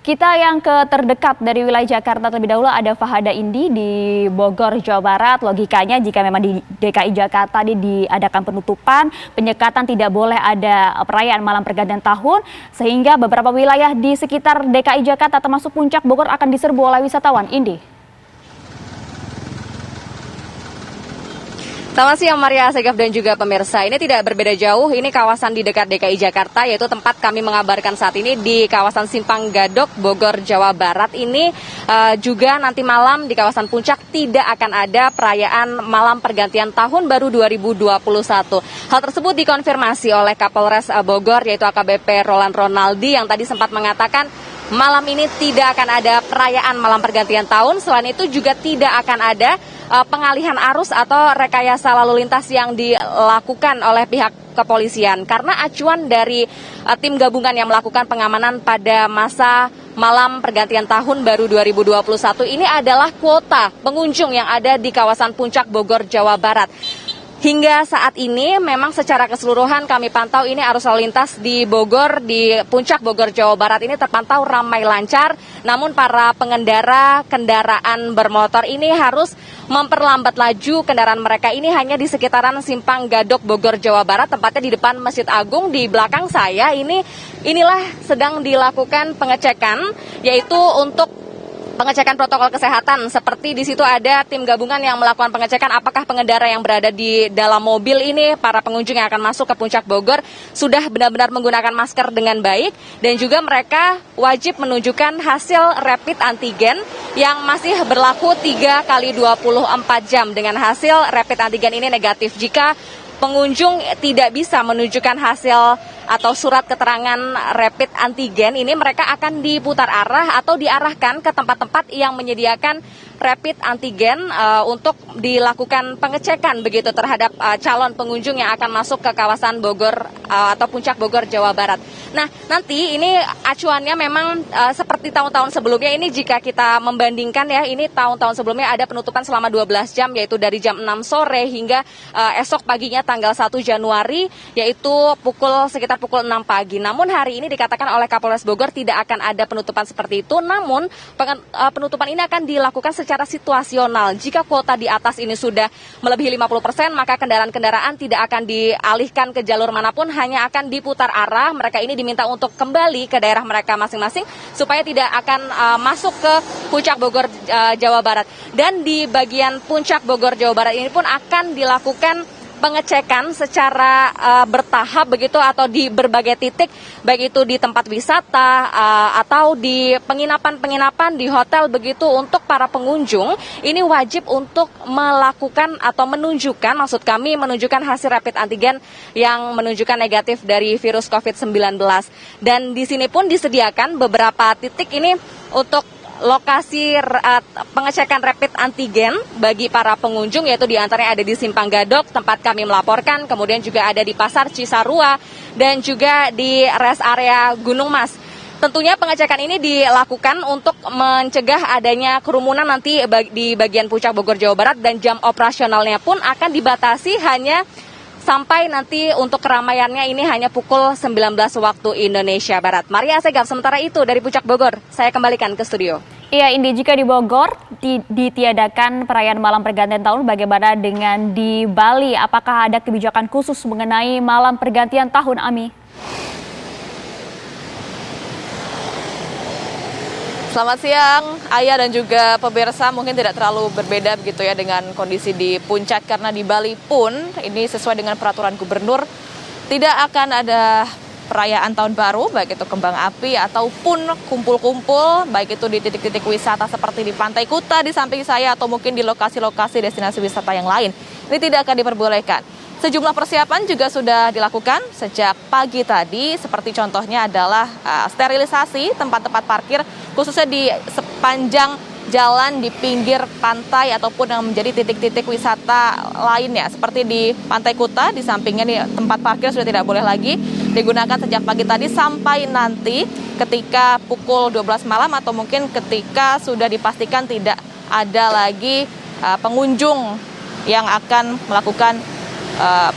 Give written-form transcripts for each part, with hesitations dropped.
Kita yang ke terdekat dari wilayah Jakarta terlebih dahulu ada Fahada Indi di Bogor, Jawa Barat. Logikanya jika memang di DKI Jakarta diadakan penutupan, penyekatan tidak boleh ada perayaan malam pergantian tahun, sehingga beberapa wilayah di sekitar DKI Jakarta termasuk Puncak Bogor akan diserbu oleh wisatawan. Indi. Selamat siang Maria Segaf dan juga pemirsa. Ini tidak berbeda jauh, ini kawasan di dekat DKI Jakarta, yaitu tempat kami mengabarkan saat ini di kawasan Simpang Gadok, Bogor, Jawa Barat. Ini juga nanti malam di kawasan Puncak tidak akan ada perayaan malam pergantian tahun baru 2021. Hal tersebut dikonfirmasi oleh Kapolres Bogor, yaitu AKBP Roland Ronaldi, yang tadi sempat mengatakan malam ini tidak akan ada perayaan malam pergantian tahun. Selain itu juga tidak akan ada pengalihan arus atau rekayasa lalu lintas yang dilakukan oleh pihak kepolisian. Karena acuan dari tim gabungan yang melakukan pengamanan pada masa malam pergantian tahun baru 2021 ini adalah kuota pengunjung yang ada di kawasan Puncak Bogor, Jawa Barat. Hingga saat ini memang secara keseluruhan kami pantau ini arus lalu lintas di Bogor, di Puncak Bogor, Jawa Barat ini terpantau ramai lancar. Namun para pengendara kendaraan bermotor ini harus memperlambat laju kendaraan mereka ini hanya di sekitaran Simpang Gadok, Bogor, Jawa Barat, tepatnya di depan Masjid Agung. Di belakang saya inilah sedang dilakukan pengecekan, yaitu untuk pengecekan protokol kesehatan. Seperti di situ ada tim gabungan yang melakukan pengecekan apakah pengendara yang berada di dalam mobil ini, para pengunjung yang akan masuk ke Puncak Bogor, sudah benar-benar menggunakan masker dengan baik, dan juga mereka wajib menunjukkan hasil rapid antigen yang masih berlaku 3 kali 24 jam. Dengan hasil rapid antigen ini negatif, jika pengunjung tidak bisa menunjukkan hasil atau surat keterangan rapid antigen ini, mereka akan diputar arah atau diarahkan ke tempat-tempat yang menyediakan rapid antigen untuk dilakukan pengecekan begitu terhadap calon pengunjung yang akan masuk ke kawasan Bogor atau Puncak Bogor, Jawa Barat. Nah, nanti ini acuannya memang seperti tahun-tahun sebelumnya. Ini jika kita membandingkan ya, ini tahun-tahun sebelumnya ada penutupan selama 12 jam, yaitu dari jam 6 sore hingga esok paginya tanggal 1 Januari, yaitu sekitar pukul 6 pagi. Namun hari ini dikatakan oleh Kapolres Bogor tidak akan ada penutupan seperti itu, namun penutupan ini akan dilakukan secara situasional. Jika kuota di atas ini sudah melebihi 50%, maka kendaraan-kendaraan tidak akan dialihkan ke jalur manapun, hanya akan diputar arah. Mereka ini diminta untuk kembali ke daerah mereka masing-masing supaya tidak akan masuk ke Puncak Bogor, Jawa Barat. Dan di bagian Puncak Bogor, Jawa Barat ini pun akan dilakukan pengecekan secara bertahap begitu, atau di berbagai titik, baik itu di tempat wisata atau di penginapan-penginapan, di hotel begitu. Untuk para pengunjung ini wajib untuk melakukan atau menunjukkan hasil rapid antigen yang menunjukkan negatif dari virus COVID-19. Dan di sini pun disediakan beberapa titik ini untuk lokasi pengecekan rapid antigen bagi para pengunjung, yaitu diantaranya ada di Simpang Gadok tempat kami melaporkan, kemudian juga ada di Pasar Cisarua dan juga di rest area Gunung Mas. Tentunya pengecekan ini dilakukan untuk mencegah adanya kerumunan nanti di bagian Puncak Bogor, Jawa Barat, dan jam operasionalnya pun akan dibatasi hanya sampai nanti untuk keramaiannya ini hanya pukul 19 waktu Indonesia Barat. Maria Segaf, sementara itu dari Puncak Bogor, saya kembalikan ke studio. Iya, Indi, jika di Bogor ditiadakan perayaan malam pergantian tahun, bagaimana dengan di Bali? Apakah ada kebijakan khusus mengenai malam pergantian tahun, Ami? Selamat siang, Ayah dan juga pemirsa. Mungkin tidak terlalu berbeda begitu ya dengan kondisi di Puncak, karena di Bali pun ini sesuai dengan peraturan gubernur tidak akan ada perayaan tahun baru, baik itu kembang api ataupun kumpul-kumpul, baik itu di titik-titik wisata seperti di Pantai Kuta di samping saya atau mungkin di lokasi-lokasi destinasi wisata yang lain. Ini tidak akan diperbolehkan. Sejumlah persiapan juga sudah dilakukan sejak pagi tadi, seperti contohnya adalah sterilisasi tempat-tempat parkir, khususnya di sepanjang jalan di pinggir pantai ataupun yang menjadi titik-titik wisata lainnya. Seperti di Pantai Kuta, di sampingnya nih, tempat parkir sudah tidak boleh lagi digunakan sejak pagi tadi sampai nanti ketika pukul 12 malam atau mungkin ketika sudah dipastikan tidak ada lagi pengunjung yang akan melakukan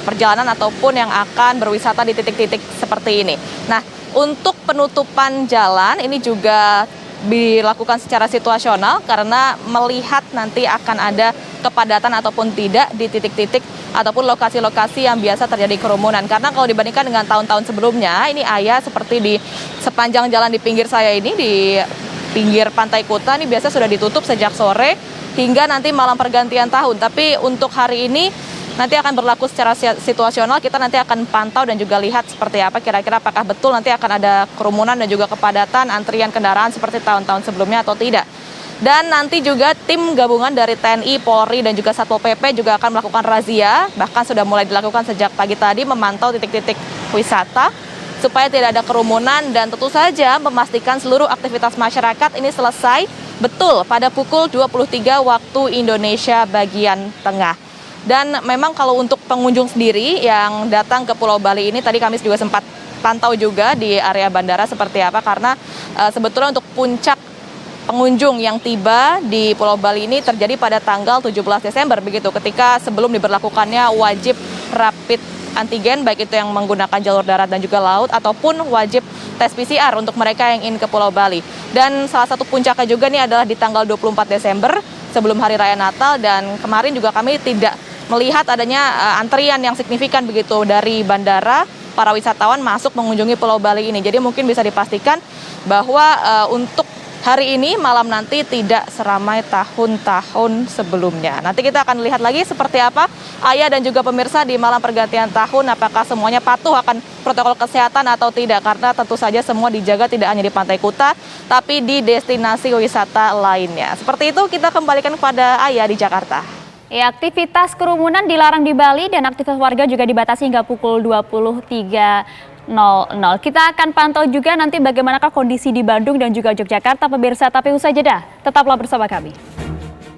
perjalanan ataupun yang akan berwisata di titik-titik seperti ini. Nah, Untuk penutupan jalan ini juga dilakukan secara situasional karena melihat nanti akan ada kepadatan ataupun tidak di titik-titik ataupun lokasi-lokasi yang biasa terjadi kerumunan. Karena kalau dibandingkan dengan tahun-tahun sebelumnya, ini Ayah seperti di sepanjang jalan di pinggir saya ini, di pinggir Pantai Kuta ini biasa sudah ditutup sejak sore hingga nanti malam pergantian tahun. Tapi untuk hari ini nanti akan berlaku secara situasional, kita nanti akan pantau dan juga lihat seperti apa kira-kira apakah betul nanti akan ada kerumunan dan juga kepadatan antrian kendaraan seperti tahun-tahun sebelumnya atau tidak. Dan nanti juga tim gabungan dari TNI, Polri dan juga Satpol PP juga akan melakukan razia, bahkan sudah mulai dilakukan sejak pagi tadi memantau titik-titik wisata supaya tidak ada kerumunan dan tentu saja memastikan seluruh aktivitas masyarakat ini selesai betul pada pukul 23 waktu Indonesia bagian tengah. Dan memang kalau untuk pengunjung sendiri yang datang ke Pulau Bali ini, tadi kami juga sempat pantau juga di area bandara seperti apa, karena sebetulnya untuk puncak pengunjung yang tiba di Pulau Bali ini terjadi pada tanggal 17 Desember begitu, ketika sebelum diberlakukannya wajib rapid antigen, baik itu yang menggunakan jalur darat dan juga laut, ataupun wajib tes PCR untuk mereka yang ingin ke Pulau Bali. Dan salah satu puncaknya juga nih adalah di tanggal 24 Desember sebelum Hari Raya Natal, dan kemarin juga kami tidak melihat adanya antrian yang signifikan begitu dari bandara para wisatawan masuk mengunjungi Pulau Bali ini. Jadi mungkin bisa dipastikan bahwa untuk hari ini malam nanti tidak seramai tahun-tahun sebelumnya. Nanti kita akan lihat lagi seperti apa Ayah dan juga pemirsa di malam pergantian tahun, apakah semuanya patuh akan protokol kesehatan atau tidak, karena tentu saja semua dijaga tidak hanya di Pantai Kuta tapi di destinasi wisata lainnya. Seperti itu, kita kembalikan kepada Ayah di Jakarta. Ya, aktivitas kerumunan dilarang di Bali dan aktivitas warga juga dibatasi hingga pukul 23.00. Kita akan pantau juga nanti bagaimanakah kondisi di Bandung dan juga Yogyakarta, pemirsa. Tapi usai jeda, tetaplah bersama kami.